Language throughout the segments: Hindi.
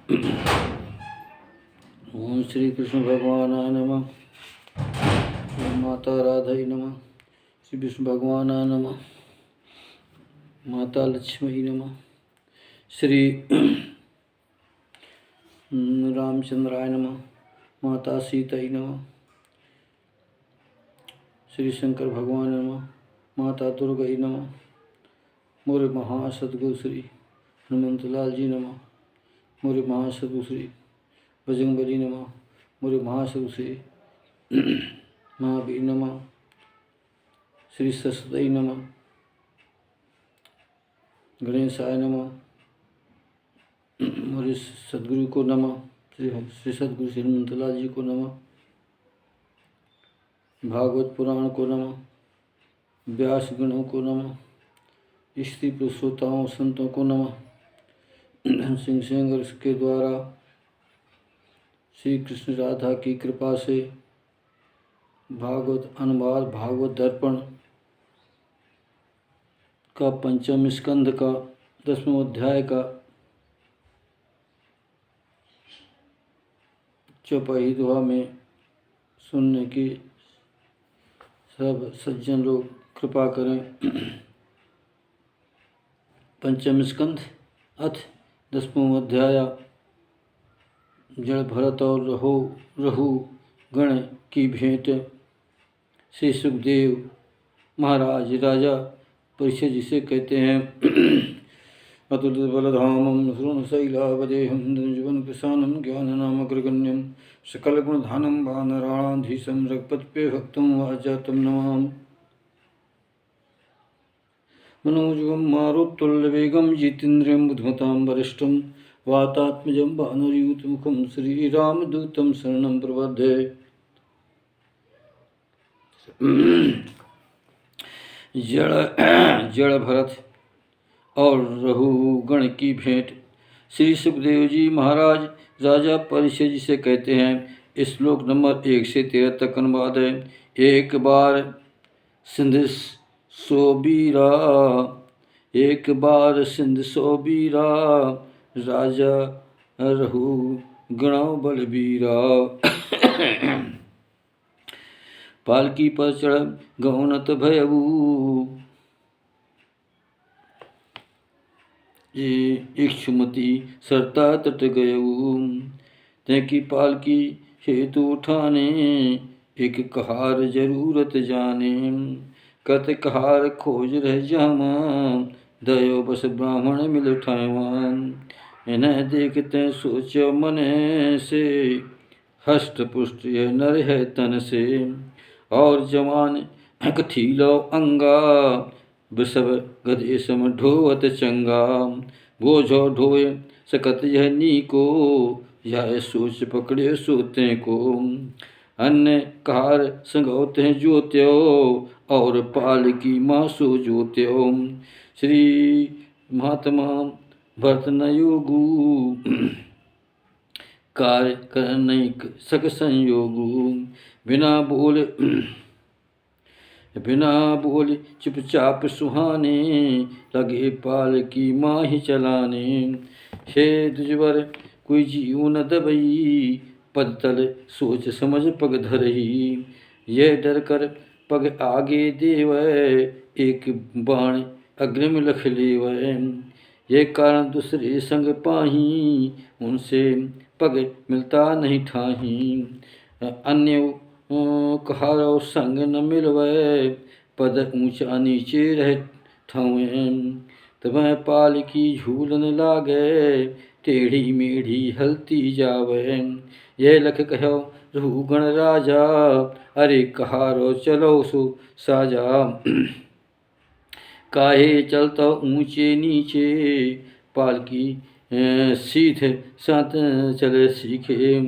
ओम श्री कृष्ण भगवानाय नमः। माता राधाय नमः। श्री विष्णु भगवानाय नमः। माता लक्ष्मी नमः। श्री रामचंद्राय नमः। माता सीताय नमः। श्री शंकर भगवान नमः। माता दुर्गाय नमः। मोरे महासद्गुरु श्री हनुमंतलाल जी नमः। मोरे महासद्गुरु श्री बजरंगबली नमः। मोरे महासद्गुरु श्री महावीर नमः। श्री सरस्वती नमः। गणेशाय नमः। मोरे सद्गुरु को नमः। श्री सद्गुरु श्री हनुमंतलाल जी को नमः। भागवत पुराण को नमः। व्यास गणों को नमः। स्त्री पुरुषोत्ताओं संतों को नमः। सिंह सेंगर के द्वारा श्री कृष्ण राधा की कृपा से भागवत अनुवाद भागवत दर्पण का पंचम स्कंध का 10वां अध्याय का चौपाई दुआ में सुनने की सब सज्जन लोग कृपा करें। पंचम स्कंध अथ 10वां अध्याय। जड़ भरत और रहु गण की भेंट। श्री सुखदेव महाराज राजा परीक्षित जिसे कहते हैं अतुलित बलधामं शैलावदेहं धनुजवन कृशानं ज्ञाननामग्रगण्यं सकलगुणधानं वानराणाधीशं रघुपतिप्रिय भक्तं वाजातं नमामि। मनोजवं मारुतुल्यवेगं जितेन्द्रियं बुद्धिमतां वरिष्ठं वातात्मजं भानुयुतमुखं श्रीरामदूतं शरणं प्रपद्ये। जड़ भरत और रहुगण की भेंट। श्री सुखदेव जी महाराज राजा परीक्षित जिसे कहते हैं। श्लोक नंबर 1 से 13 तक अनुवाद है। एक बार सिंध सोबीरा राजा रहु गण बलबीरा। पालकी पर चढ़ गौनत भयऊ इक्षुमती सरता तट गयऊ। तैकी पालकी हेतु उठाने एक कहार जरूरत जाने। कत कहार खोज रह जावा दयो बस ब्राह्मण मिल ठावा। इन्हें देखते सोचो मन से हष्ट पुष्ट यह नर है तन से। और जवान कठीलो अंगा बसव गधे सम ढोवत चंगा। बोझो ढोए सकत यह नीको यह सोच पकड़े सोते को। अन्य कहार संगोते हैं जोत्यो और पाल की मासो जोत्यो। श्री महात्मा भरत न योगू कार्य करने सक संयोगू। बिना बोल चुपचाप सुहाने लगे पाल की माही चलाने। हे दुजवर कोई जीव न दबई पद तल सोच समझ पग धरही। यह डर कर पग आगे देव एक बाण अग्रिम लख लेव। ये कारण दूसरे संग पाही उनसे पग मिलता नहीं ठाही। अन्य कहारो संग न मिलवै पद ऊंचा नीचे रह ठावे। तब पाल की झूलन लागे टेढ़ी मेढ़ी हलती जावे। यह लख कहो रहुगण राजा अरे कहारो चलो सो साजा। काहे चलता ऊंचे नीचे पालकी सीधे साथ चले सीखे।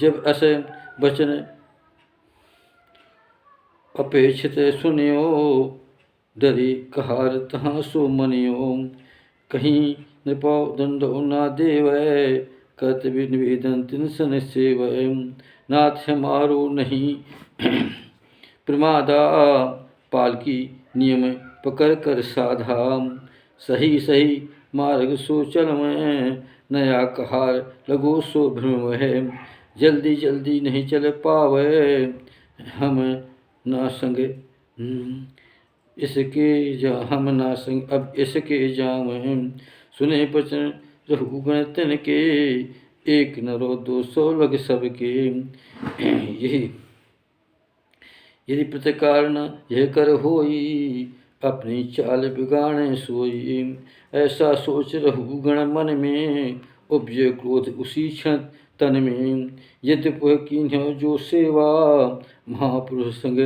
जब ऐसे वचन अपेक्षित सुनियो डरे कहार तहाँ सो मनियो। कहीं नृपो दंडो ना देवै कर्तव्य निवेदन तिन सन सेवै। नाथ मारो नहीं प्रमादा पालकी नियम पकड़ कर साधा। सही सही मार्ग सो चल मैं, नया कहार लगो सो भ्रम है। जल्दी जल्दी नहीं चल पावे, हम ना संग इसके जा हम ना संग अब इसके जावें। सुने बचन रघुगण तन के, एक नरो 200 लग सबके। यही यदि प्रतिकार न यह कर होई, अपनी चाल बिगाड़े सोई। ऐसा सोच रघुगण मन में, उपजे क्रोध उसी क्षण तन में। यद्यपि कीन्हो जो सेवा, महापुरुष संग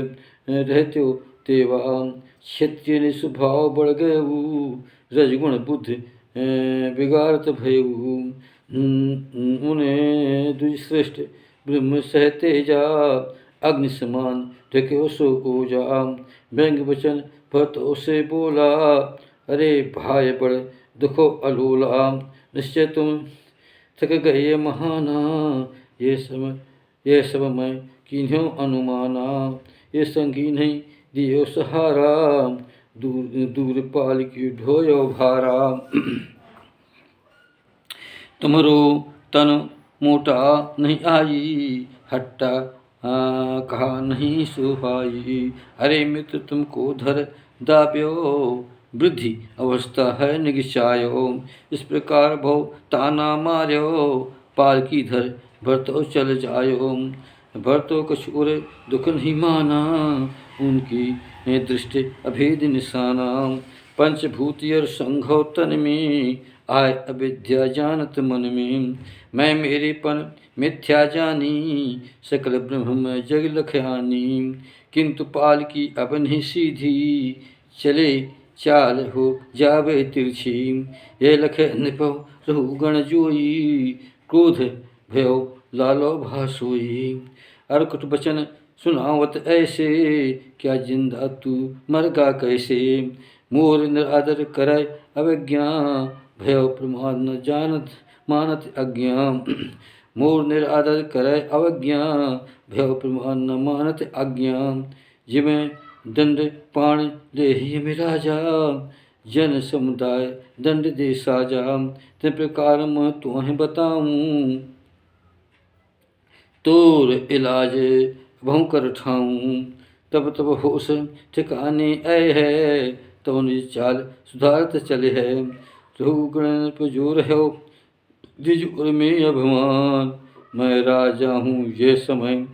रहते हो तेवा। क्षत्रिय स्वभाव बढ़ गयऊ, रजगुण बुद्धि बिगाड़त भयऊ। उन्हें द्विश्रेष्ठ ब्रह्म सह तेजा, अग्नि समान ढक्यो सो ओजा। व्यंग वचन भरत उसे बोला, अरे भाई बड़ दुखो अलोला। निश्चय तुम थक गए महाना, ये सब मैं किन्हों अनुमाना। ये संगी नहीं दियो सहारा, दूर दूर पाल की ढोयो भारा। तुमरो तन मोटा नहीं आई, हट्टा कहा नहीं सुहाई। अरे मित्र तुमको धर दाब्यो, वृद्धि अवस्था है निगिचायो। इस प्रकार भव ताना मार्यो, पाल की धर भरतो चल जायो। भरतो कछुर दुख नहीं माना, उनकी दृष्टि अभेद निशाना। पंचभूतियर संघो तन में, आय अविद्या जानत मन में। मैं मेरेपन मिथ्या जानी, सकल ब्रह्म जग लख्यानी। किंतु पाल की अब नहीं सीधी, चले चाल हो जावे तिरछी। ये लख निपव रघुगण जोई, क्रोध भयो लालो भासोई। अरकुट बचन सुनावत ऐसे, क्या जिंदा तू मरगा कैसे। मोर निरादर करय अवज्ञा, भयो प्रमाद न जानत मानत अज्ञा। मोर निरादर करय अवज्ञा, भयो प्रमाद न मानत आज्ञा। जिमें दंड पाण देहि मिराजा, जन समुदाय दंड दे साजा। ते प्रकार मैं तुम्हें बताऊं, तोर इलाज बहु कर ठाऊं। तब तब होश ठिकाने आए है, तो निज चाल सुधारत चले है। रघुगण पुजोर है द्विज उर में अभिमान, मैं राजा हूँ ये समय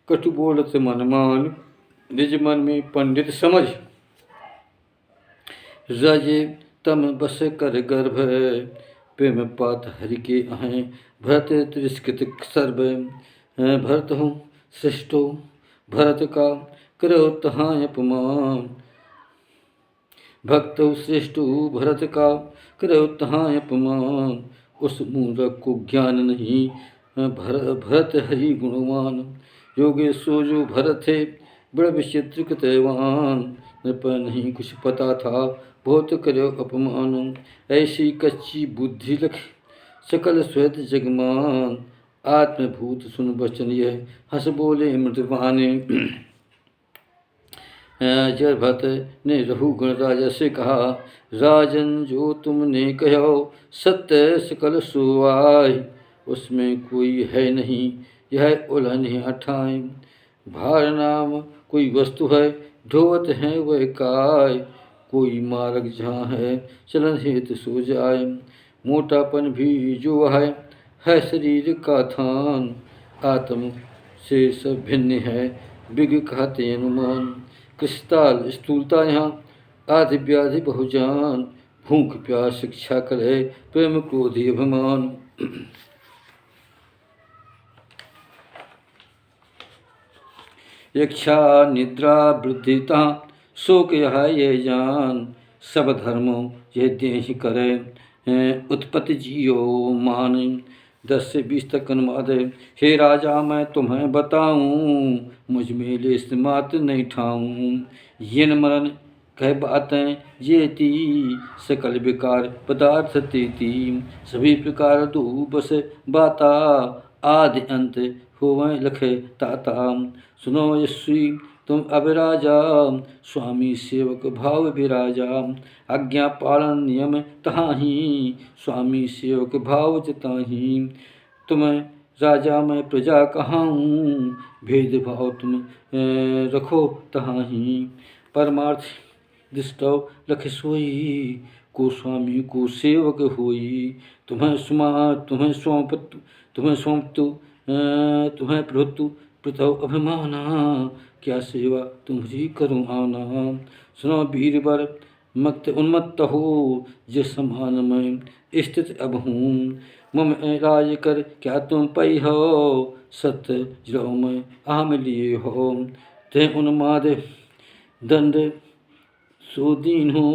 कटु बोलत मन मान। निज मन में पंडित समझ, राजे तम बस कर गर्भ। प्रेम पात हरि के अहें, भरत तिरस्कृत सर्व। भरत हूँ श्रेष्ठो भरत का, करो तहाँ अपमान। भक्त श्रेष्ठ भरत का, करो तहाँ अपमान। उस मूर्ख को ज्ञान नहीं, भरत हरि गुणवान। योगेश्वर जो भरत है, बड़ा विचित्र कृतवान। पर नहीं कुछ पता था, बहुत करो अपमान। ऐसी कच्ची बुद्धि लख सकल श्वेत जगमान। आत्मभूत सुन वचन यह, हंस बोले मृतवाने। जय भरत ने रघुगण राजा से कहा, राजन जो तुमने कहो सत्य सकल सुवाय। उसमें कोई है नहीं, यह उल्हन अठाई। भार नाम कोई वस्तु है, ढोवत है वह काय। कोई मार्ग जहाँ है, चलन हेतु सो जाए। मोटापन भी जो है शरीर का थान। आत्म से सब भिन्न है, विज्ञ कहते अनुमान। कृष्ताल स्थूलता यहाँ, आदि व्याधि बहुजान। भूख प्यास शिक्षा करे, प्रेम क्रोधी अभिमान। इच्छा निद्रा वृद्धिता, शोक यह ये जान। सब धर्मों ये देहि करे, उत्पत्ति जियो मान। 10 से 20 तक अनुवाद है। हे राजा मैं तुम्हें बताऊं, मुझ में लेस मात नहीं ठाऊं। येन मरण कह बातें ये ती, सकल विकार पदार्थ तेती। सभी प्रकार दो बस बाता, आदि अंत होवें लखे ताता। सुनो यस्वी तुम अभिराजा, स्वामी सेवक भाव विराजा। आज्ञा पालन नियम तहाही, स्वामी सेवक भाव जताही। तुम्हें राजा मैं प्रजा कहाऊँ, भेदभाव तुम रखो तहाही। परमार्थ दृष्टौ लख सोई, को स्वामी को सेवक होई। तुम्हें सौंपतु तुम्हें प्रभुत्व प्रतौ अभिमाना, क्या सेवा तुम्हारी करूँ आना। सुनो वीरवर मत उन्मत्त हो, जिस समान मैं स्थित अब हूँ। मम राज कर क्या तुम पई हो, सत्य जरो मैं आम लिए हो। ते उन्माद दंड सो दीन हो,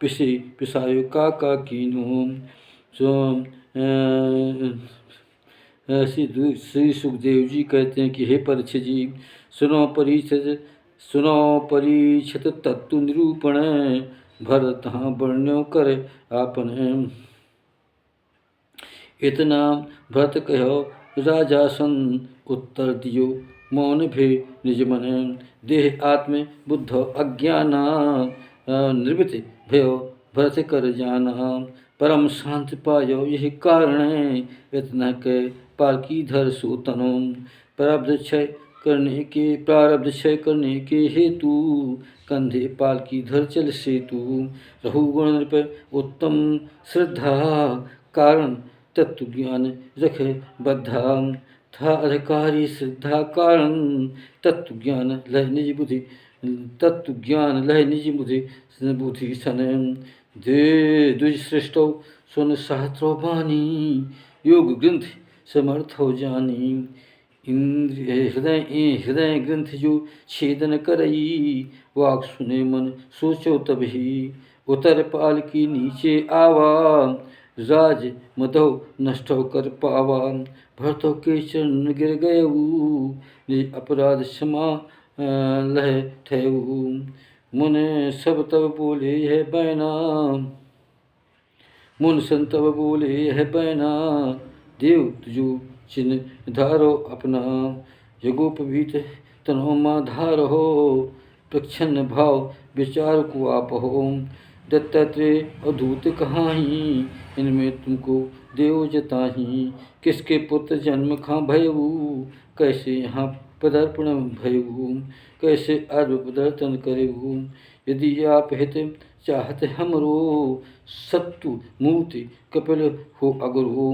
पिसायो काका कीनो। सो श्री सुखदेव जी कहते हैं कि हे परीक्षित जी, सुनो परीक्षित तत्व निरूपण, भरत हाँ वर्ण्यो कर आपने। इतना भरत कहो राजासन, उत्तर दियो मौन भी निज मन। देह आत्म बुद्ध अज्ञाना, निवृत्ति भयो भरत कर जाना। परम शांति पायो यही कारण, इतना के पालकी धर सूतनो। प्रारब्ध क्षय करने के हेतु, कंधे पालकी धर चल सेतु। रघुगुण नृप उत्तम श्रद्धा, कारण तत्व ज्ञान रख बद्धा। था अधिकारी श्रद्धा कारण, तत्व ज्ञान लय निज बुद्धि सन। द्विज श्रेष्ठौ सुन शास्त्रो बानी, योग ग्रंथ समर्थ हो जानी। हृदय ग्रंथ जो छेदन करई, वाक सुने मन सोचो तभी। उतर पाल की नीचे आवा, राज मदो नष्ट कर पावा। भरतों के चरण गिर गयऊ, निज अपराध क्षमा लह ठहू। मुन सब तब बोले यह बैना, मुन संतब बोले यह बैना। देव तुझो चिन्ह धारो अपना, यगोपवीत तनो माँ धारो। प्रच्छन्न भाव विचार को आप हो, दत्तात्रेय अधूत कहाही। इनमें तुमको देव जताही, किसके पुत्र जन्म खां भयऊ। कैसे यहाँ पदार्पण भयऊ, कैसे अर्व पदार्पण करेऊ। यदि आप हित चाहत हमरो, सत्तु मूर्ति कपिल हो अगरो।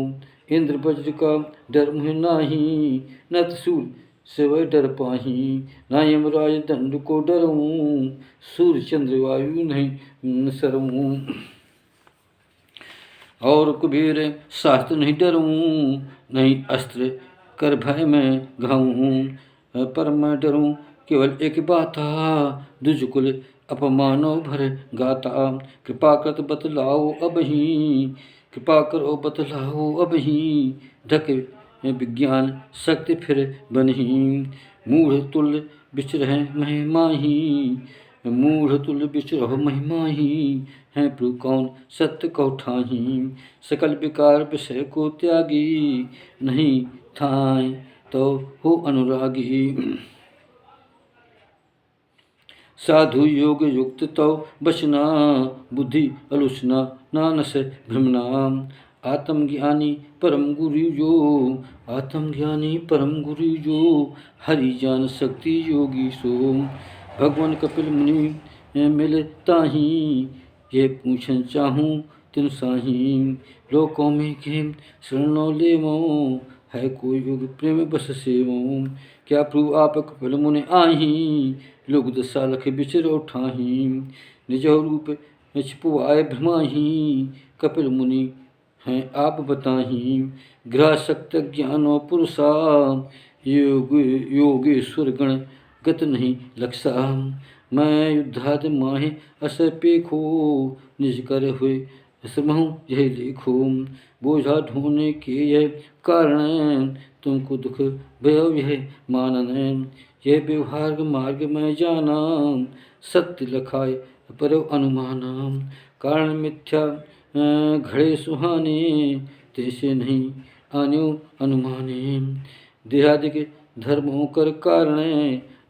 इंद्र वज्र का डर मुह नाही, न त्रिशूल से वह डर पाही। ना यमराज दंड को डरूं, सूर्य चंद्र वायु नहीं सरऊं। और कुबेर शास्त्र नहीं डरूं, नहीं अस्त्र कर भय में घाऊं। पर मैं डरूं केवल एक बाता, दुजकुल अपमानो भर गाता। कृपा कर बतलाओ अबही, कृपा करो बतलाओ अबही। ढक विज्ञान शक्ति फिर बनही, मूढ़ तुल्य विचरह महिमाही। मूढ़ तुल्य विचरह महिमाही, हैं प्रभु कौन सत्य को ठाही। सकल विकार विषय को त्यागी, नहीं थाय तो हो अनुरागी। साधु योग युक्त तो बचना, बुद्धि आलोचना नानस भ्रमना। आत्मज्ञानी परम गुरु जो, आत्मज्ञानी परम गुरु जो। हरि जान शक्ति योगी सो, भगवान कपिल मुनि मिलताही। ये पूछन चाहूँ तिन साही, लोकों में के शरणो लेवो। है कोई योग प्रेम बस सेवो। क्या प्रभु आप कपिल मुनि आही, लोग दशा लख बिचरो ठाही। निज रूप छिपुआए भ्रमाही, कपिल मुनि हैं आप बताही। ग्रह शक्त ज्ञानो पुरुषा, योगेश्वर गण गत नहीं लक्षा। मैं युद्धाद माहे अस पेखो, निज कर हुए समहु यह लिखो। बोझा ढोने के यह कारण, तुमको दुख भयो यह मानन। यह व्यवहार मार्ग में जाना, सत्य लखाए पर अनुमाना। कारण मिथ्या घड़े सुहाने, तैसे नहीं आन्यो अनुमाने। देहादिक धर्मों कर कारण,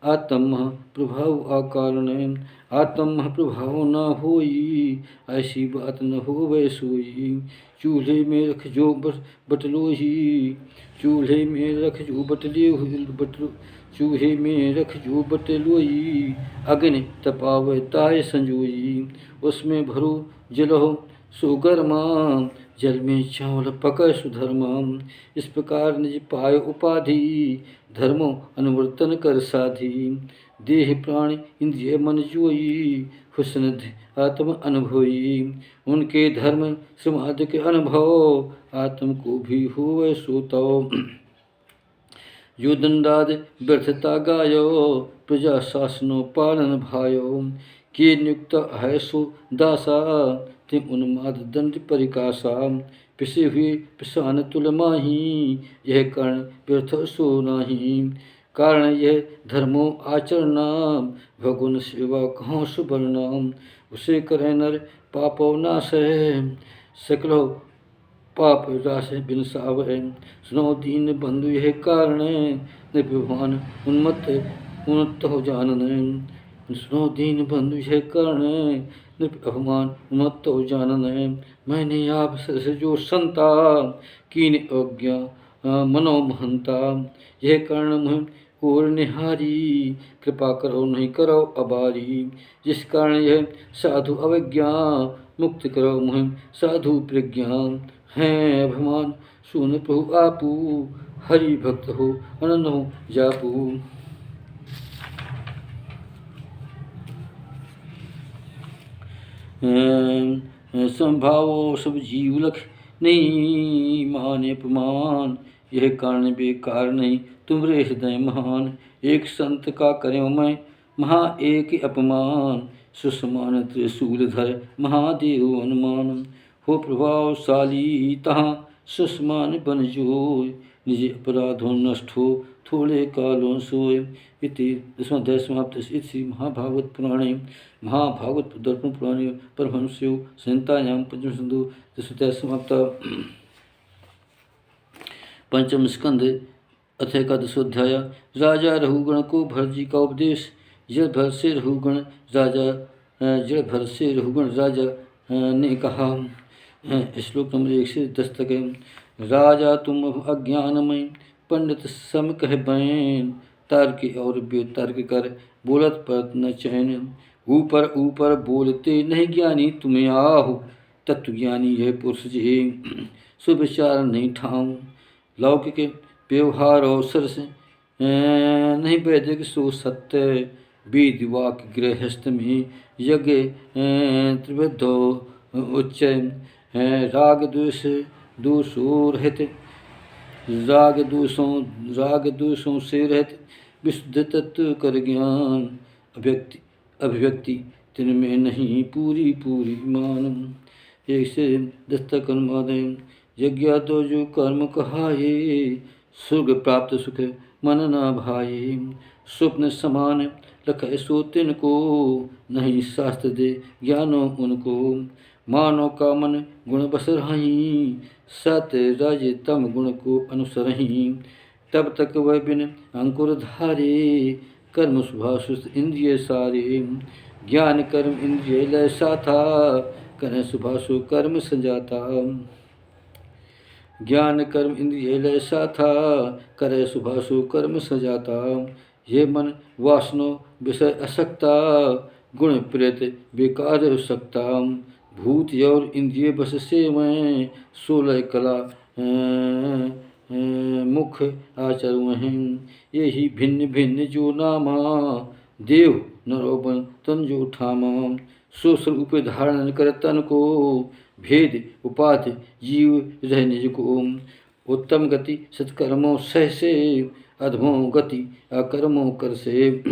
आत्म प्रभाव आकारण, आत्म प्रभाव न होई, ऐसी बात न होवे सोई। चूल्हे में रख जो बटलोही, चूल्हे में रख जो बटलो, चूल्हे में रख जो बटलोई, अग्नि तपावे ताय संजोई। उसमें भरो जलहो सो गर्मा, जल में चावल पकय सुधर्मा। इस प्रकार निज पाय उपाधि, धर्मो अनुवर्तन कर साधी। देह प्राण इंद्रिय मन जोई, हुस्न आत्म अनुभवी। उनके धर्म समाधि के अनुभव, आत्म को भी होवे सोतो। जो दंडाद व्यर्थता गायो, प्रजा शासनो पालन भायो। के नियुक्त है सो दासा, तिम उन्माद दंड परिकासा। पिसे हुए पिसान तुल माही, यह कारण व्यर्थ सो नाही। कारण यह धर्मो आचरणा, भगुन सेवा कहाँ सुवर्णा। उसे करे नर पापो नाश है, सकलो पाप रास बिन सावै। सुनो दीन बंधु यह कारण, नृपवान उन्मत्त हो जानन। सुनो दीन बंधु यह कारण, नृप अभिमान उन्मत्त हो जानन। मैंने आप सरस जो संता, कीन अज्ञा मनो महंता। यह कारण मुहि और निहारी, कृपा करो नहीं करो अबारी। जिस कारण यह साधु अवज्ञा, मुक्त करो मुहि साधु प्रज्ञा। हैं अभिमान सुन प्रभु आपू, हरि भक्त हो अनन्य हो जापू। संभावो सब जीव लख नहीं, माने अपमान। यह कारण बेकार नहीं तुम्हारे हृदय महान। एक संत का करें मैं महा एक अपमान, सुसमान त्रिशूल धर महादेव हनुमान। हो प्रभावशाली तहाँ सुसमान बन जोय, निज अपराधों नष्ट हो थोड़े कालों सोय। इति दशमाध्याय समाप्त। श्री महाभागवत पुराणे महाभागवत दर्पण पुराणे परमहंस्यो संहितायां पंचम सिंधु दशमाध्याय समाप्त। पंचम स्कंद अथ एकादशोध्याय। राजा रघुगण को भरजी का उपदेश। जल भर से रघुगण राजा ने कहा। श्लोक नंबर 1 से 10 तक है। राजा तुम अज्ञानमय, पंडित सम कह बैन। तर्क और बेतर्क कर, बोलत पर न चैन। ऊपर ऊपर बोलते नहीं ज्ञानी तुम्हें आहु, तत्वज्ञानी यह पुरुष जे। सुविचार नहीं ठाऊं, लौकिक व्यवहार अवसर से नहीं वैदिक सो सत्य। वेद वाक्य गृहस्थ में यज्ञ त्रिविधो उच्च। राग द्वेष दोषों रहित, राग दोषों से रहित, विशुद्ध तत्व कर ज्ञान। अभिव्यक्ति तिनमें नहीं पूरी पूरी मान। 1 से 10 तक अनुवाद है। यज्ञ तो जो कर्म कहाये, स्वर्ग प्राप्त सुख मन न भाये। स्वप्न समान लखै सो तिनको, नहीं शास्त्र दे ज्ञानो उनको। मानव का मन गुण बस रही, सत्य राज तम गुण को अनुसरही। तब तक वह बिन अंकुर धारे, कर्म शुभाशुष इंद्रिय सारे। ज्ञान कर्म इंद्रिय लय साथा, करें शुभाशु कर्म संजाता। ज्ञान कर्म इंद्रिय लय साथा, करे शुभाशु कर्म सजाता। ये मन वासनो विषय असक्ता, गुण प्रेत बेकार हो सकता। भूत और इंद्रिय बस से मैं, 16 कला मुख आचरण हैं। यही भिन्न भिन्न जो नामा, देव नरोबन तन जो ठामा। सोसल उप धारण कर तन को, भेद उपाधि जीव रह निज को। उत्तम गति सत्कर्मों सह से, अधमो गति अकर्मों कर से।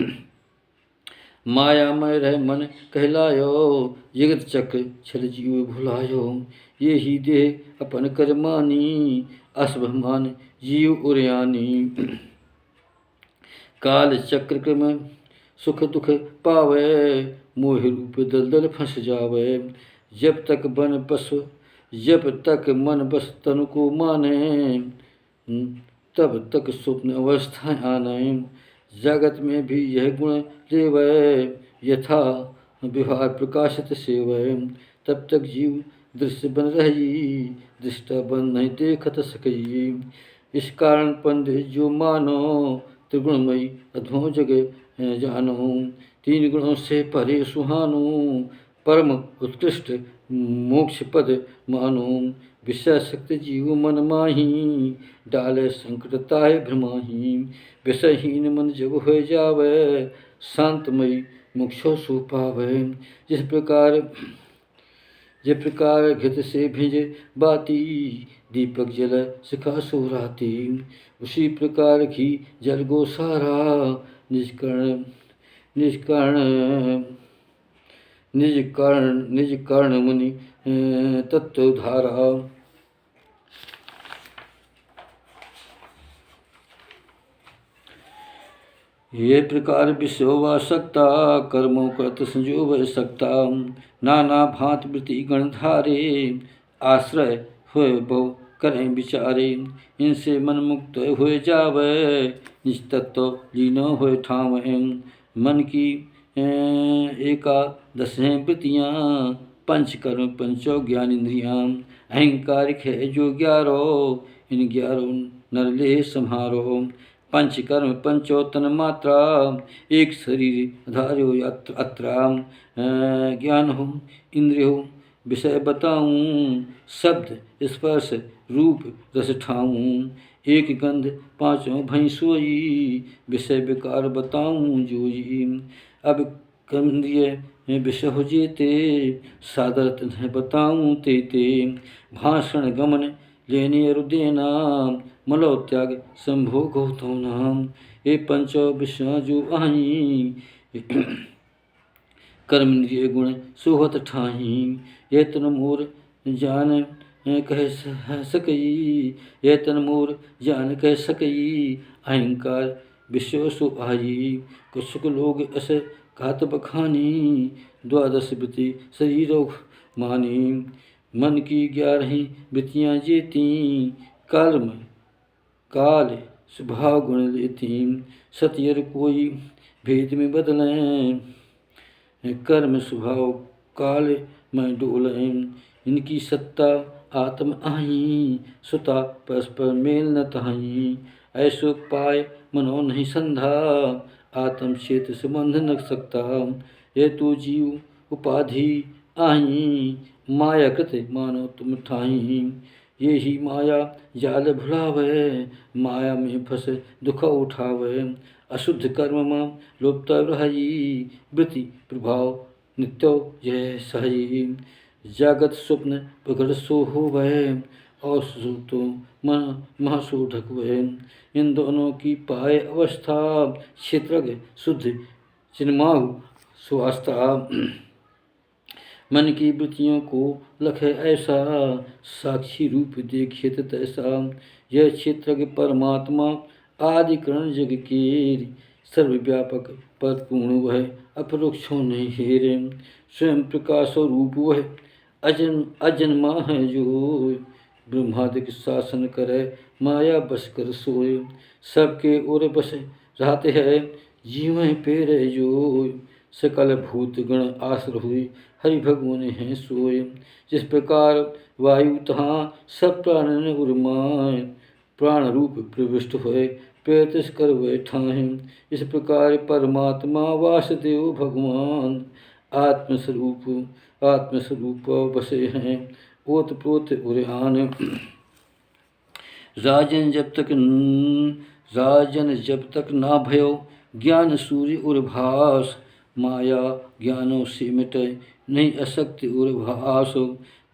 मायामय रह मन कहलायो, जगत चक्र छल जीव भुलायो। ये ही देह अपन कर मानी, असभमान जीव उरयानी। काल चक्र क्रम सुख दुख पावे, मोह रूप दलदल फंस जावे। जब तक मन बस तन को माने, तब तक स्वप्न अवस्थाएं आने। जगत में भी यह गुण देवै, यथा व्यवहार प्रकाशित सेवै। तब तक जीव दृश्य बन रही, दृष्टा बन नहीं देखत सकई। इस कारण पंडित जो मानो, त्रिगुणमयी अधो जग जानो। तीन गुणों से परे सुहानो, परम उत्कृष्ट मोक्ष पद मानो। विषय शक्ति जीव मन माही, डाले संकट ताहे भ्रमाही। विषयहीन मन जब हो जावे, शांतमयी मोक्षो सु पावे। जिस प्रकार घृत से भिज बाती, दीपक जल शिखा सोराती। उसी प्रकार घी जल गोसारा, निष्कर्ण निज कर्ण मुनि तत्वधारा। ये प्रकार विषयोवासक्ता, कर्मों करत संजोग सकता। नाना भांत वृत्ति गण धारे, आश्रय हुए बहु करें विचारे। इनसे मन मुक्त हुए जावे, निज तत्व लीन हुए ठावे। मन की एकादशें वृत्तियाँ, पंच कर्म पंचो ज्ञान इंद्रियाँ। अहंकारिक है जो 11, इन 11 नर ले सम्हारो। पंच कर्म पंचो तन मात्रा, एक शरीर धार्यो अत्रा। ज्ञान हो इंद्रिय हो विषय बताऊं, शब्द स्पर्श रूप रस ठाऊं। एक गंध पांचों भई सोई, विषय विकार बताऊं जोई। अब कर्मेंद्रिय विषय हो जेते, सादर तन्ह बताऊं तेते। भाषण गमन लेने अरु देना, मलो त्याग संभोग होतो नाम। ये पंचो विषय जो आई, कर्मेंद्रिय गुण सोहत ठाही। ये तन मोर जान कह सकई, ये तन मोर जान कह सकई। अहंकार विषय सो आई, कुछ लोग अस घात बखानी। 12 वृत्ति शरीरों मानी, मन की 11 वृत्तियाँ जेती। कर्म काल स्वभाव गुण लेती, सत्यर कोई भेद में बदलें। कर्म स्वभाव काल में डोलें, इनकी सत्ता आत्म आई। सुता परस्पर मेल न ताही, ऐसो पाए मनो नहीं संधा। आत्म क्षेत्र संबंध न सकता, ये तो जीव उपाधि आई। माया कृत मानो तुम ठाही, ये ही माया जाल भुलावे। माया में फंस दुख उठावे, अशुद्ध कर्म में लुप्त रही। वृत्ति प्रभाव नित्यो यह सही, जागत स्वप्न प्रकट सो होवे। और सुसुप्तो मन महसो ढकवे। इन दोनों की पाए अवस्था, क्षेत्रज्ञ शुद्ध चिन्माहु स्वास्था। मन की वृत्तियों को लखे ऐसा, साक्षी रूप देखित तैसा। यह क्षेत्रज्ञ परमात्मा आदि करण जग केर, सर्वव्यापक पर पूर्ण वह अपरोक्षो नहीं हेरे। स्वयं प्रकाश रूप वह अजन्मा है जो, ब्रह्मादिक शासन करे माया बस कर सोए। सबके ओर बस रहते है जीवें पेरे जो, सकल भूत गण आश्र हुई हरि भगवान हैं सोए। जिस प्रकार वायु तहाँ सब प्राणन उर्माए, प्राण रूप प्रविष्ट हुए पैतृष कर बैठाएं। इस प्रकार परमात्मा वासुदेव भगवान, आत्मस्वरूप बसे हैं ओत प्रोत उर्यान। राजन जब तक ना भयो ज्ञान सूर्य उर्भास। माया ज्ञानों से मिटे नहीं असक्ति उर्भास।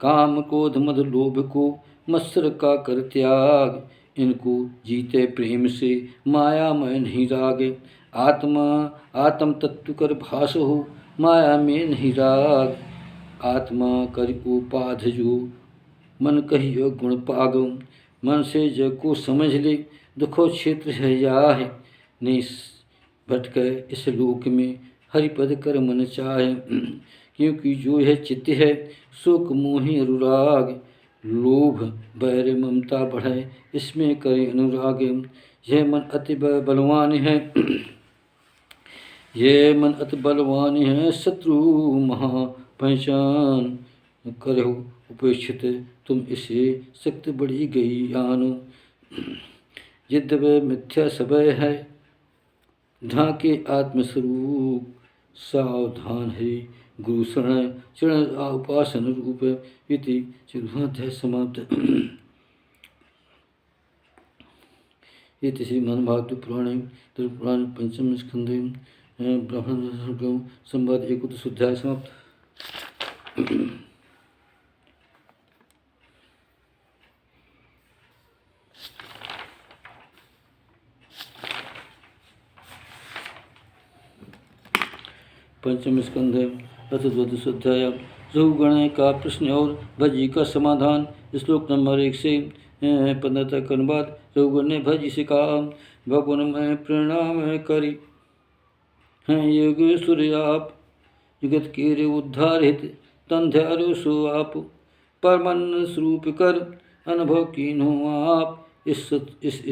काम क्रोध मद लोभ को मत्सर का कर त्याग, इनको जीते प्रेम से माया में नहीं राग। आत्म तत्व कर भास हो माया में नहीं राग। आत्मा कर उपाध जो मन कहियो गुण पागो। मन से जग को समझ ले दुखो क्षेत्र है याह। नहीं भटके इस लोक में हरिपद कर मन चाहे। क्योंकि जो यह चित्त है शोक मोहि अनुराग। लोभ बैर ममता बढ़े इसमें करे अनुराग। यह मन अति बलवान है ये मन अति बलवान है शत्रु महा पहचान करहु उपेक्षित तुम इसे शक्ति बढ़ी गई आन। यद्यपि मिथ्या सबय है ढाके आत्मस्वरूप सावधान है गुरु शरण चरण उपासन रूप इति चतुर्थाध्याय समाप्त। इति श्रीमद्भागवत पुराणे पंचम स्कंधे ब्राह्मण संवाद एकोदश अध्याय समाप्त। पंचम स्कंधे अथ अध्याय रघुगण का प्रश्न और भजी का समाधान। श्लोक नंबर 1 से 15 तक अनुवाद। रघुगण ने भजी से कहा, भगवान मैं प्रणाम करी हैं योगेश्वर आप, जगत के रे उद्धार हित तंध्यारो सो आप, परमन स्वरूप कर अनुभव कीन हो आप, इस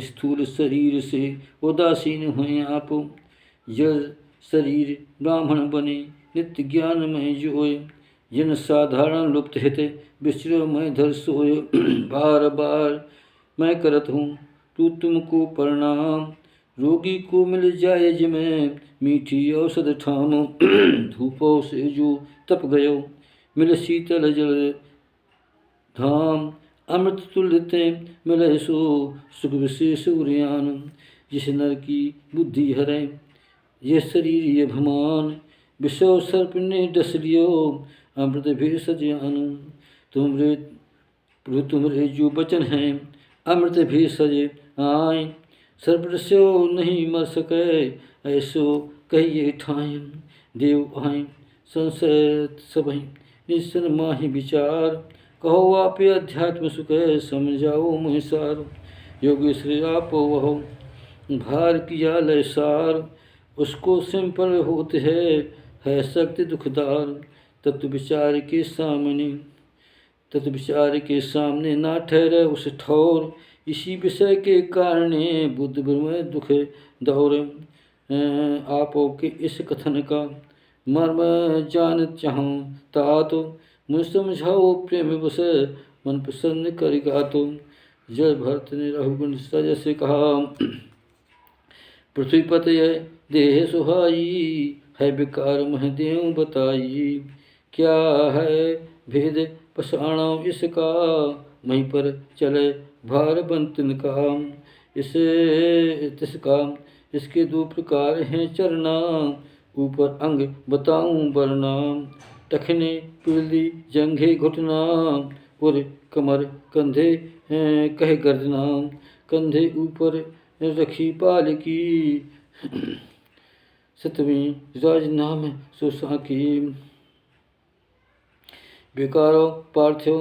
स्थूल शरीर से उदासीन हुए आप। यह शरीर ब्राह्मण बने नित्य ज्ञान में जोय, जिन साधारण लुप्त हित विश्रम में धर सोय। बार बार मैं करत हूँ तू तुमको प्रणाम, रोगी को मिल जाए जिमें मीठी औषध ठाम। धूपों से जो तप गयो मिल शीतल जल धाम, अमृत तुल्य मिले सो सुख विशेष उरियान। जिस नर की बुद्धि हरे ये शरीर ये भमान, विषव सर्प ने डस लियो अमृत भी सजान। तुम्हारे जो वचन हैं अमृत भी सजे आए, सर्प से नहीं मर सके ऐसो कहिए ठाएं। देव आए संशय सबही निश्चल माही विचार, कहो आप अध्यात्म सुख समझाओ महिसार। योगेश्वरी आप वह भार किया लय सार, उसको सिंपल होते है शक्ति दुखदार। तत्व विचार के सामने ना ठहरे उस ठौर, इसी विषय के कारण बुद्ध ब्रह्म दुख दौर। आपो के इस कथन का मर्म जान चाहूँ तात, मुझ समझाओ प्रेम बस मन प्रसन्न करेगा। तो जय भरत ने रघुगण जैसे कहा, पृथ्वीपति देह सुहाई है विकार मह देव बताई, क्या है भेद पसाणा इसका वहीं पर चले भार बंतन का। इसका इसके 2 प्रकार हैं चरना, ऊपर अंग बताऊं वरना। टखने पीली जंघे घुटना और कमर कंधे कह गर्दना, कंधे ऊपर रखी पाल की 7वीं राजनाम सुसाकी। विकारो पार्थिव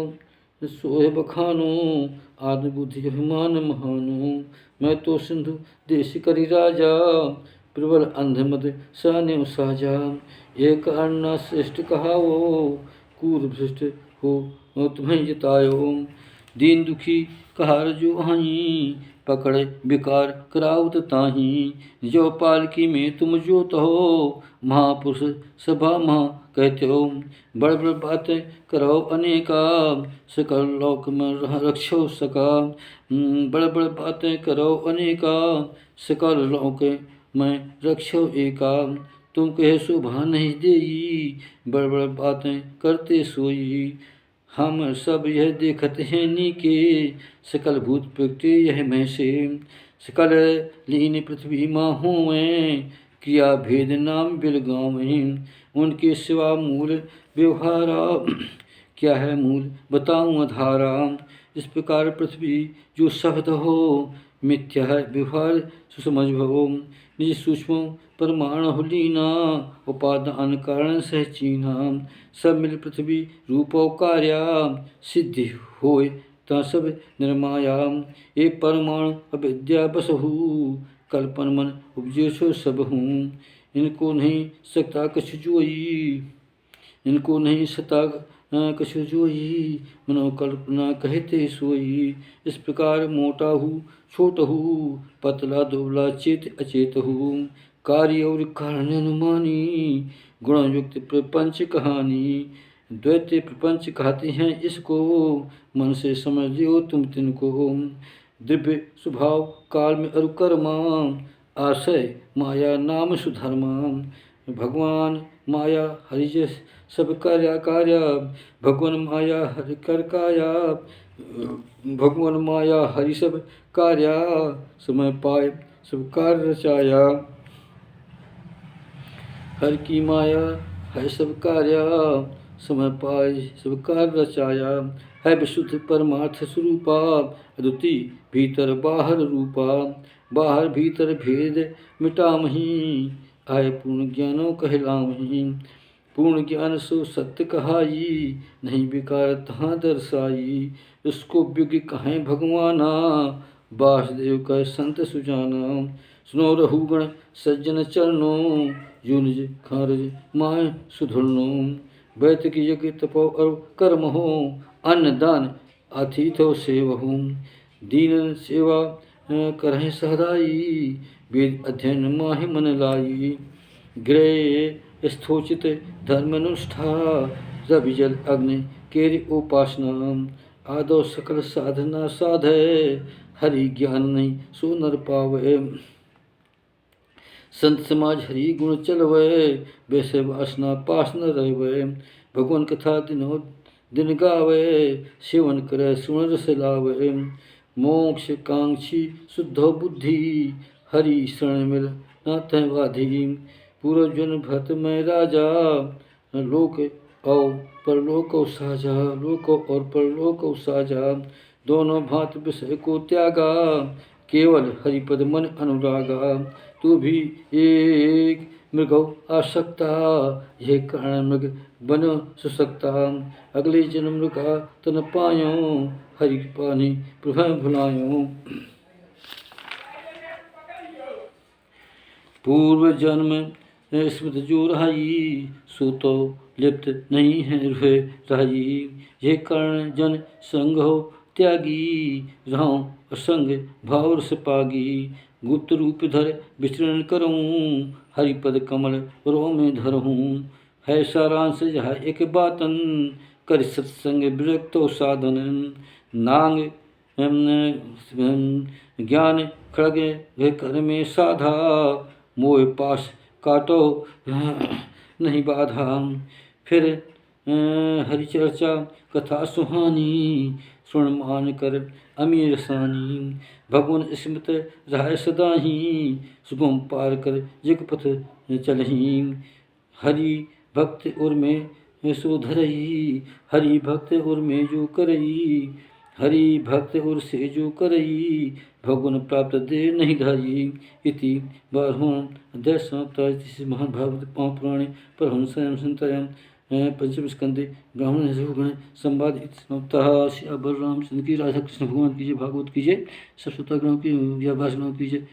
सोहे बखानो आत्म बुद्धि अभिमान महानो। मैं तो सिंधु देश करी राजा, प्रबल अंधमद सहने साजा। एक अन्ना श्रेष्ठ कहावो कूर भ्रष्ट हो तुम्हें जितायो। दीन दुखी कहार जो आई, पकड़े विकार कराउत ताही। जो पालकी में तुम जोत हो, महापुरुष सभा महा कहते हो। बड़ बड़ बातें करो अनेका, सकल लोक में रक्षो सका। बड़ बड़ बातें करो अनेका, सकल लोक में रक्षो एका। तुम कहे शोभा नहीं देई, बड़ बड़ बातें करते सोई। हम सब यह देखते हैं नीके, सकल भूत प्रगटे यह मैं से। सकल लीन पृथ्वी माहू में, किया भेद नाम बिलगाँव में। उनके सिवा मूल व्यवहारा, क्या है मूल बताऊँ अधारा। इस प्रकार पृथ्वी जो शब्द हो, मिथ्या है व्यवहार सुसमझ भवो। निज सूक्ष्म परमाणु लीना, उपादान कारण सह चीना। सब मिल पृथ्वी रूपो कार्या, सिद्धि होय ता सब निर्माया। एक परमाणु अविद्या बसहु, कल्पन मन उपजे सो सब हूँ। इनको नहीं सकता कछु जोई, इनको नहीं सकता कछु जोई, मनोकल्पना कहते सोई। इस प्रकार मोटा हूँ छोट हूँ, पतला दुबला चेत अचेत हूँ। कार्य और कारण अनुमानी, गुणयुक्त प्रपंच कहानी। द्वैत प्रपंच कहते हैं इसको, मन से समझ लियो तुम तिनको। दिव्य स्वभाव काल में अरुकर्मा, आशय माया नाम सुधर्मा। भगवान माया हरि जस सब कार्य, भगवान माया हरि कर काया। भगवान माया हरि सब कार्य, समय पाए सब कार्य रचाया। हर की माया है सब कार्य, समय पाए सब कार्य रचाया। है विशुद्ध परमार्थ स्वरूपा, अद्वितीय भीतर बाहर रूपा। बाहर भीतर भेद मिटामही, आय पूर्ण ज्ञानो कहलामही। पूर्ण ज्ञान सो सत्य कहाई, नहीं विकार तहाँ दर्शाई। उसको विज्ञ कहें भगवाना, वासुदेव कह संत सुजाना। सुनो रहुगण सज्जन चरणों, जो निज खारज माय सुधुरनो। वैत की यज्ञ तपो और कर्म हो, अन्न दान अतिथो सेवहु। दीन सेवा करहि सहदाई, वेद अध्ययन माहि मन लाई। गृह स्थोचित धर्मनुष्ठा, रवि जल अग्नि केरि उपासना। आदो सकल साधना साधे, हरि ज्ञान नहीं सो नर पावे। संत समाज हरि गुण चलवे, वैसे वासना पास न रहवे। भगवान कथा दिनो दिन गावे, सेवन करे सुन रस लावे। मोक्ष कांक्षी शुद्धो बुद्धि, हरि शरण मिल नाथ वाधि। पूर्व जन्म भरत में राजा, लोक और परलोक साजा। लोक और परलोक साजा, दोनों भांत विषय को त्यागा। केवल हरिपद मन अनुरागा। तू भी एक मृगौ आसक्ता, यह कारण मृग बन सुसक्ता। अगले जन्म मृगा तन पायो, हरि पानी प्रभु भुलायो। पूर्व जन्म स्मृत जो रहाई, सो तो लिप्त नहीं है रुहे रहाई। ये कारण जन संग हो त्यागी, रहो असंग भाव रस पागी। गुप्त रूप धर विचरण करूँ, हरिपद कमल रो में धरहूँ। है सारांश यह एक बातन, कर सत्संग विरक्तो साधन। नांग ज्ञान खड़ग कर में साधा, मोह पास काटो नहीं बाधा। फिर हरि चर्चा कथा सुहानी, सुन मान कर अमीर सानी। भगवान स्मृत रह सदाही, सुगम पार कर जग पथ चलही। हरि भक्त और में सो धरई, हरि भक्त और में जो करई। हरि भक्त और से जो करई, भगवान प्राप्त देर नहीं धाई। इति 12वां अध्याय समाप्त। महाभारत महापुराणे परमहंस्यां संहितायां पंचम स्कंदे ब्राह्मण गण संवाद इति समाप्तः। श्री बलराम चंद्र की, राधा कृष्ण भगवान की जय, भागवत की जय, सब श्रोतागणों की, व्याभासगणों की जय।